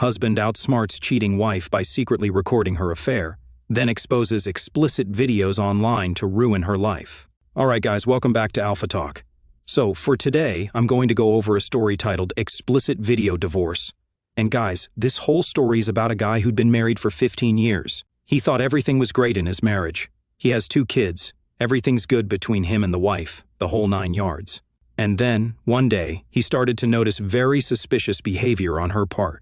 Husband outsmarts cheating wife by secretly recording her affair, then exposes explicit videos online to ruin her life. Alright guys, welcome back to Alpha Talk. So, for today, I'm going to go over a story titled Explicit Video Divorce. And guys, this whole story is about a guy who'd been married for 15 years. He thought everything was great in his marriage. He has 2 kids. Everything's good between him and the wife, the whole 9 yards. And then, one day, he started to notice very suspicious behavior on her part.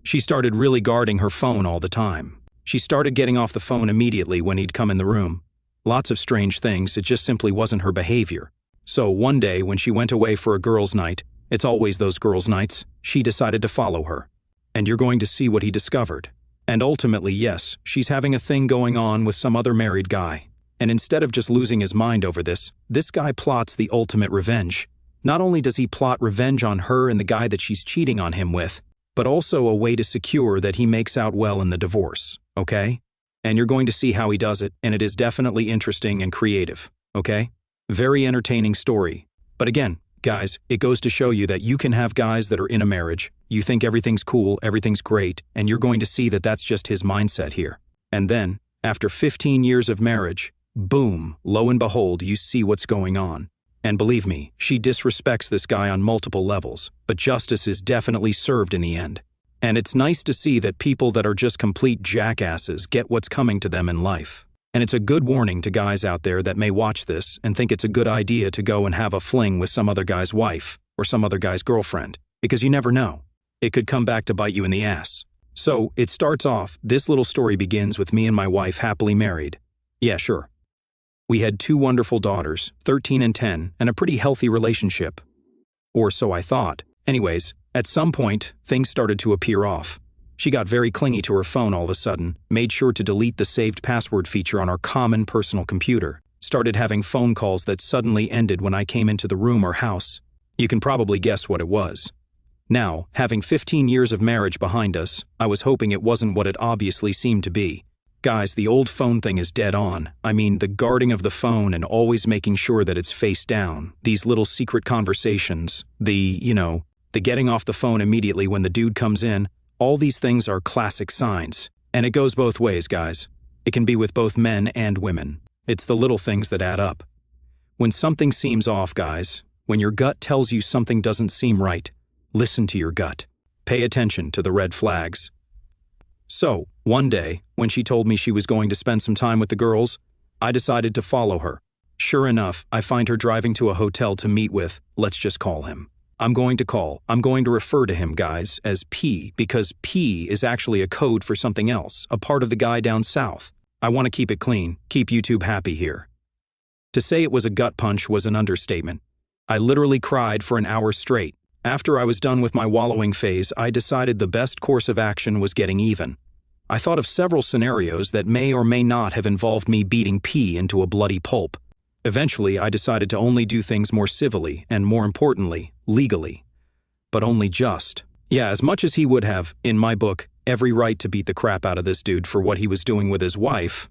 She started really guarding her phone all the time. She started getting off the phone immediately when he'd come in the room. Lots of strange things, it just simply wasn't her behavior. So one day, when she went away for a girls' night, it's always those girls' nights, she decided to follow her. And you're going to see what he discovered. And ultimately, yes, she's having a thing going on with some other married guy. And instead of just losing his mind over this guy plots the ultimate revenge. Not only does he plot revenge on her and the guy that she's cheating on him with, but also a way to secure that he makes out well in the divorce, okay? And you're going to see how he does it, and it is definitely interesting and creative, okay? Very entertaining story. But again, guys, it goes to show you that you can have guys that are in a marriage, you think everything's cool, everything's great, and you're going to see that that's just his mindset here. And then, after 15 years of marriage, boom, lo and behold, you see what's going on. And believe me, she disrespects this guy on multiple levels, but justice is definitely served in the end. And it's nice to see that people that are just complete jackasses get what's coming to them in life. And it's a good warning to guys out there that may watch this and think it's a good idea to go and have a fling with some other guy's wife or some other guy's girlfriend, because you never know. It could come back to bite you in the ass. So, it starts off, this little story begins with me and my wife happily married. Yeah, sure. We had 2 wonderful daughters, 13 and 10, and a pretty healthy relationship. Or so I thought. Anyways, at some point, things started to appear off. She got very clingy to her phone all of a sudden, made sure to delete the saved password feature on our common personal computer, started having phone calls that suddenly ended when I came into the room or house. You can probably guess what it was. Now, having 15 years of marriage behind us, I was hoping it wasn't what it obviously seemed to be. Guys, the old phone thing is dead on. I mean, the guarding of the phone and always making sure that it's face down, these little secret conversations, the getting off the phone immediately when the dude comes in, all these things are classic signs. And it goes both ways, guys. It can be with both men and women. It's the little things that add up. When something seems off, guys, when your gut tells you something doesn't seem right, listen to your gut. Pay attention to the red flags. So, one day, when she told me she was going to spend some time with the girls, I decided to follow her. Sure enough, I find her driving to a hotel to meet with, let's just call him. I'm going to refer to him, guys, as P, because P is actually a code for something else, a part of the guy down south. I want to keep it clean, keep YouTube happy here. To say it was a gut punch was an understatement. I literally cried for an hour straight. After I was done with my wallowing phase, I decided the best course of action was getting even. I thought of several scenarios that may or may not have involved me beating P into a bloody pulp. Eventually, I decided to only do things more civilly and, more importantly, legally. But only just. Yeah, as much as he would have, in my book, every right to beat the crap out of this dude for what he was doing with his wife,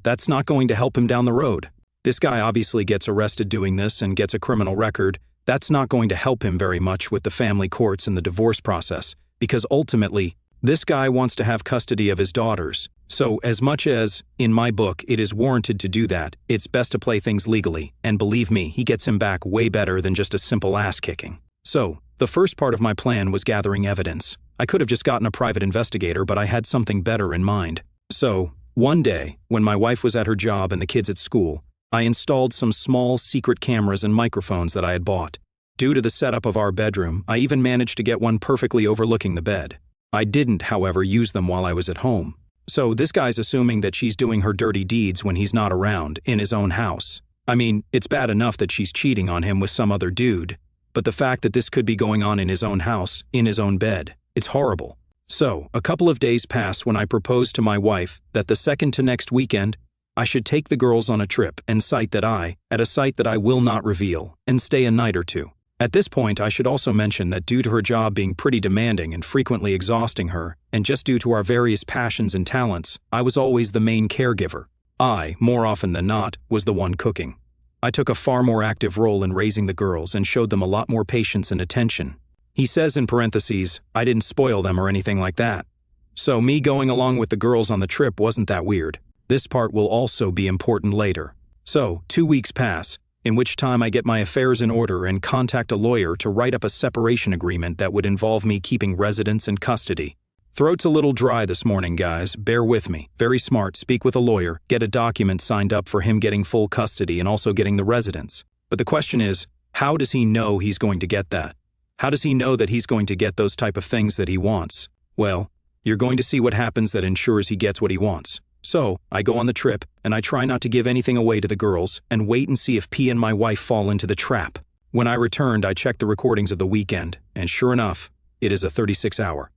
that's not going to help him down the road. This guy obviously gets arrested doing this and gets a criminal record. That's not going to help him very much with the family courts and the divorce process, because ultimately, this guy wants to have custody of his daughters. So, as much as, in my book, it is warranted to do that, it's best to play things legally, and believe me, he gets him back way better than just a simple ass-kicking. So, the first part of my plan was gathering evidence. I could have just gotten a private investigator, but I had something better in mind. So, one day, when my wife was at her job and the kids at school, I installed some small secret cameras and microphones that I had bought. Due to the setup of our bedroom, I even managed to get one perfectly overlooking the bed. I didn't, however, use them while I was at home. So this guy's assuming that she's doing her dirty deeds when he's not around, in his own house. I mean, it's bad enough that she's cheating on him with some other dude, but the fact that this could be going on in his own house, in his own bed, it's horrible. So, a couple of days passed when I proposed to my wife that the second to next weekend, I should take the girls on a trip and at a site that I will not reveal, and stay a night or 2. At this point, I should also mention that due to her job being pretty demanding and frequently exhausting her, and just due to our various passions and talents, I was always the main caregiver. I, more often than not, was the one cooking. I took a far more active role in raising the girls and showed them a lot more patience and attention. He says in parentheses, I didn't spoil them or anything like that. So me going along with the girls on the trip wasn't that weird. This part will also be important later. So, 2 weeks pass, in which time I get my affairs in order and contact a lawyer to write up a separation agreement that would involve me keeping residence and custody. Throat's a little dry this morning, guys. Bear with me. Very smart. Speak with a lawyer, get a document signed up for him getting full custody and also getting the residence. But the question is, how does he know he's going to get that? How does he know that he's going to get those type of things that he wants? Well, you're going to see what happens that ensures he gets what he wants. So, I go on the trip, and I try not to give anything away to the girls, and wait and see if P and my wife fall into the trap. When I returned, I checked the recordings of the weekend, and sure enough, it is a 36-hour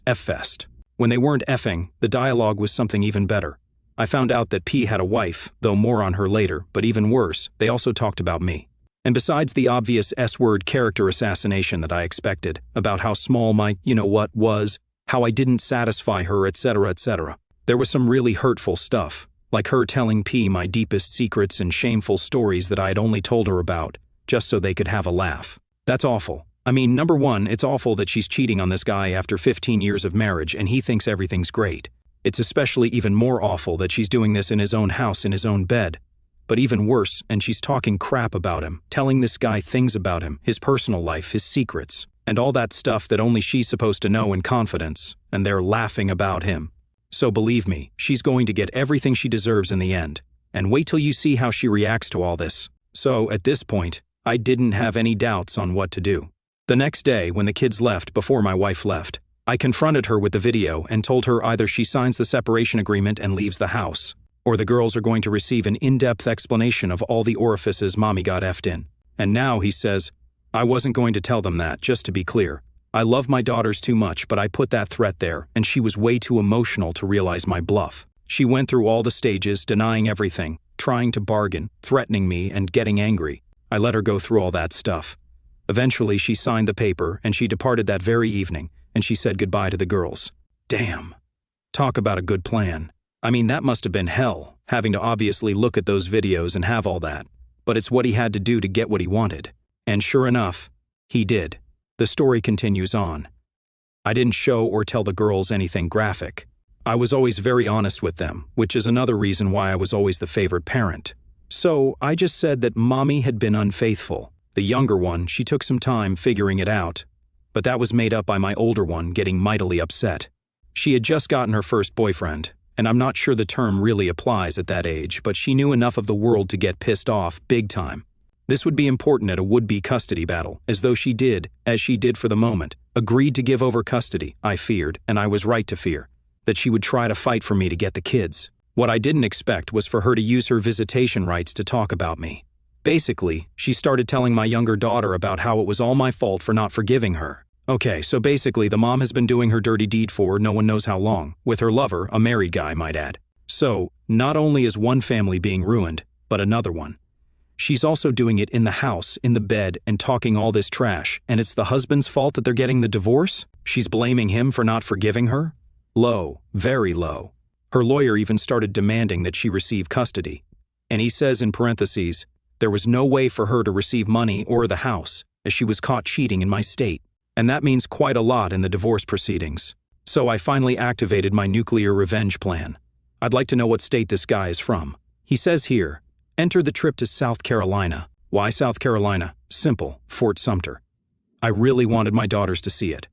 F-fest. When they weren't effing, the dialogue was something even better. I found out that P had a wife, though more on her later, but even worse, they also talked about me. And besides the obvious S-word character assassination that I expected, about how small my you-know-what was, how I didn't satisfy her, etc., etc., there was some really hurtful stuff, like her telling P my deepest secrets and shameful stories that I had only told her about, just so they could have a laugh. That's awful. I mean, number one, it's awful that she's cheating on this guy after 15 years of marriage and he thinks everything's great. It's especially even more awful that she's doing this in his own house, in his own bed. But even worse, and she's talking crap about him, telling this guy things about him, his personal life, his secrets, and all that stuff that only she's supposed to know in confidence, and they're laughing about him. So believe me, she's going to get everything she deserves in the end. And wait till you see how she reacts to all this. So, at this point, I didn't have any doubts on what to do. The next day, when the kids left before my wife left, I confronted her with the video and told her either she signs the separation agreement and leaves the house, or the girls are going to receive an in-depth explanation of all the orifices mommy got effed in. And now he says, I wasn't going to tell them that, just to be clear. I love my daughters too much, but I put that threat there, and she was way too emotional to realize my bluff. She went through all the stages, denying everything, trying to bargain, threatening me, and getting angry. I let her go through all that stuff. Eventually, she signed the paper, and she departed that very evening, and she said goodbye to the girls. Damn. Talk about a good plan. I mean, that must have been hell, having to obviously look at those videos and have all that. But it's what he had to do to get what he wanted. And sure enough, he did. The story continues on. I didn't show or tell the girls anything graphic. I was always very honest with them, which is another reason why I was always the favorite parent. So I just said that mommy had been unfaithful. The younger one, she took some time figuring it out, but that was made up by my older one getting mightily upset. She had just gotten her first boyfriend, and I'm not sure the term really applies at that age, but she knew enough of the world to get pissed off big time. This would be important at a would-be custody battle, as though she did, as she did for the moment, agreed to give over custody. I feared, and I was right to fear, that she would try to fight for me to get the kids. What I didn't expect was for her to use her visitation rights to talk about me. Basically, she started telling my younger daughter about how it was all my fault for not forgiving her. Okay, so basically the mom has been doing her dirty deed for no one knows how long, with her lover, a married guy, might add. So, not only is one family being ruined, but another one. She's also doing it in the house, in the bed, and talking all this trash, and it's the husband's fault that they're getting the divorce? She's blaming him for not forgiving her? Low, very low. Her lawyer even started demanding that she receive custody. And he says in parentheses, there was no way for her to receive money or the house, as she was caught cheating in my state. And that means quite a lot in the divorce proceedings. So I finally activated my nuclear revenge plan. I'd like to know what state this guy is from. He says here, enter the trip to South Carolina. Why South Carolina? Simple, Fort Sumter. I really wanted my daughters to see it.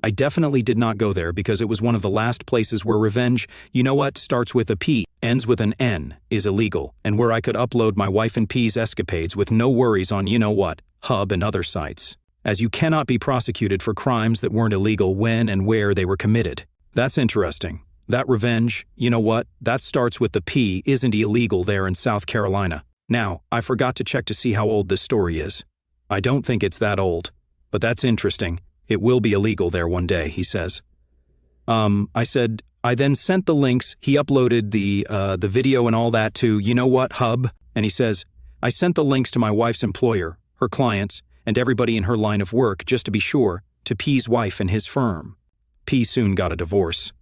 I definitely did not go there because it was one of the last places where revenge, you know what, starts with a P, ends with an N, is illegal, and where I could upload my wife and P's escapades with no worries on you know what, Hub and other sites, as you cannot be prosecuted for crimes that weren't illegal when and where they were committed. That's interesting. That revenge, you know what, that starts with the P, isn't illegal there in South Carolina. Now, I forgot to check to see how old this story is. I don't think it's that old, but that's interesting. It will be illegal there one day, he says. I said, I then sent the links. He uploaded the video and all that to, you know what, Hub? And he says, I sent the links to my wife's employer, her clients, and everybody in her line of work, just to be sure, to P's wife and his firm. P soon got a divorce.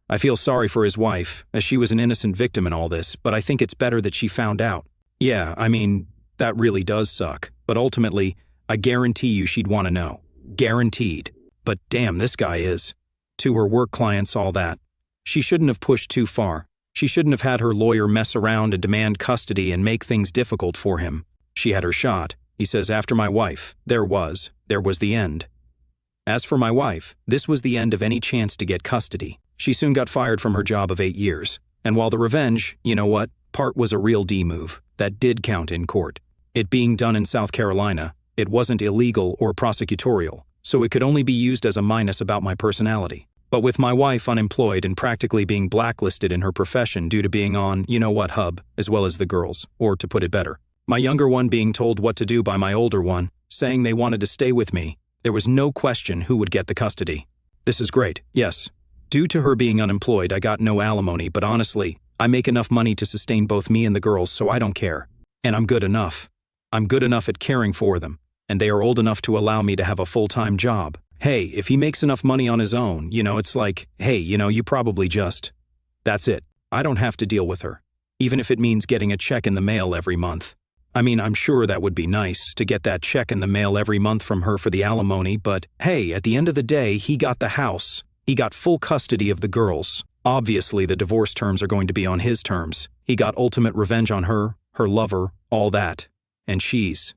I feel sorry for his wife, as she was an innocent victim in all this, but I think it's better that she found out. Yeah, I mean, that really does suck, but ultimately, I guarantee you she'd want to know. Guaranteed. But damn, this guy is. To her work clients, all that. She shouldn't have pushed too far. She shouldn't have had her lawyer mess around and demand custody and make things difficult for him. She had her shot. He says, after my wife, there was the end. As for my wife, this was the end of any chance to get custody. She soon got fired from her job of 8 years. And while the revenge, you know what, part was a real D move. That did count in court. It being done in South Carolina, it wasn't illegal or prosecutorial, so it could only be used as a minus about my personality. But with my wife unemployed and practically being blacklisted in her profession due to being on, you know what, hub, as well as the girls, or to put it better, my younger one being told what to do by my older one, saying they wanted to stay with me, there was no question who would get the custody. This is great, yes. Due to her being unemployed, I got no alimony, but honestly, I make enough money to sustain both me and the girls, so I don't care. And I'm good enough. I'm good enough at caring for them, and they are old enough to allow me to have a full-time job. Hey, if he makes enough money on his own, it's like, hey, you probably just... That's it. I don't have to deal with her. Even if it means getting a check in the mail every month. I mean, I'm sure that would be nice, to get that check in the mail every month from her for the alimony, but hey, at the end of the day, he got the house. He got full custody of the girls. Obviously, the divorce terms are going to be on his terms. He got ultimate revenge on her, her lover, all that. And she's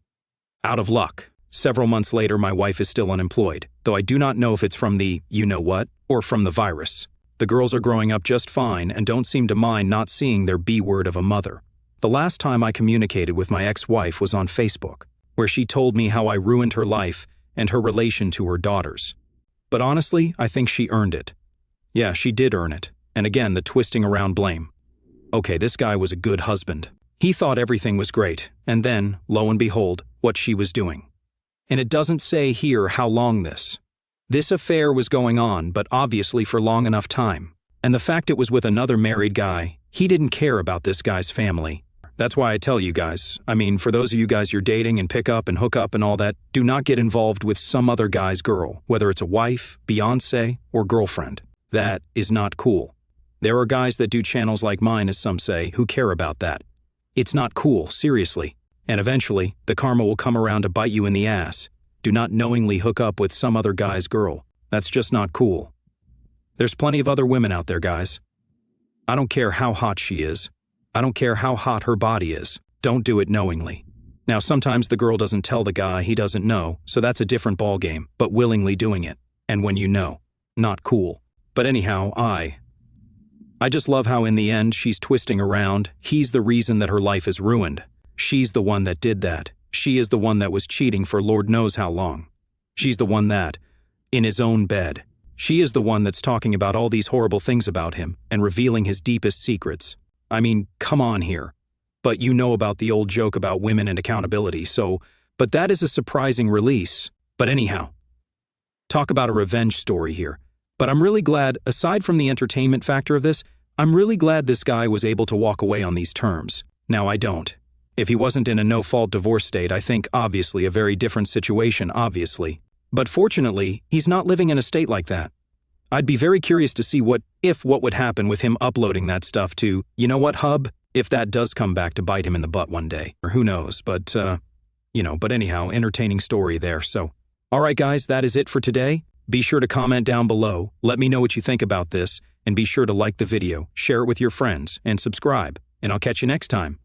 out of luck. Several months later, my wife is still unemployed, though I do not know if it's from the you-know-what or from the virus. The girls are growing up just fine and don't seem to mind not seeing their B-word of a mother. The last time I communicated with my ex-wife was on Facebook, where she told me how I ruined her life and her relation to her daughters. But honestly, I think she earned it. Yeah, she did earn it. And again, the twisting around blame. Okay, this guy was a good husband. He thought everything was great, and then, lo and behold, what she was doing. And it doesn't say here how long this affair was going on, but obviously for long enough time. And the fact it was with another married guy, he didn't care about this guy's family. That's why I tell you guys, for those of you guys you're dating and pick up and hook up and all that, do not get involved with some other guy's girl, whether it's a wife, fiancé, or girlfriend. That is not cool. There are guys that do channels like mine, as some say, who care about that. It's not cool, seriously. And eventually, the karma will come around to bite you in the ass. Do not knowingly hook up with some other guy's girl. That's just not cool. There's plenty of other women out there, guys. I don't care how hot she is. I don't care how hot her body is. Don't do it knowingly. Now, sometimes the girl doesn't tell the guy he doesn't know, so that's a different ballgame, but willingly doing it. And when you know. Not cool. But anyhow, I just love how in the end she's twisting around. He's the reason that her life is ruined. She's the one that did that. She is the one that was cheating for Lord knows how long. She's the one that, in his own bed, she is the one that's talking about all these horrible things about him and revealing his deepest secrets. Come on here. But you know about the old joke about women and accountability, but that is a surprising release. But anyhow, talk about a revenge story here. But I'm really glad, aside from the entertainment factor of this, I'm really glad this guy was able to walk away on these terms. Now I don't. If he wasn't in a no-fault divorce state, I think obviously a very different situation, obviously. But fortunately, he's not living in a state like that. I'd be very curious to see what would happen with him uploading that stuff to, you know what, hub, if that does come back to bite him in the butt one day. Or who knows, but anyhow, entertaining story there, so. Alright guys, that is it for today. Be sure to comment down below, let me know what you think about this, and be sure to like the video, share it with your friends, and subscribe, and I'll catch you next time.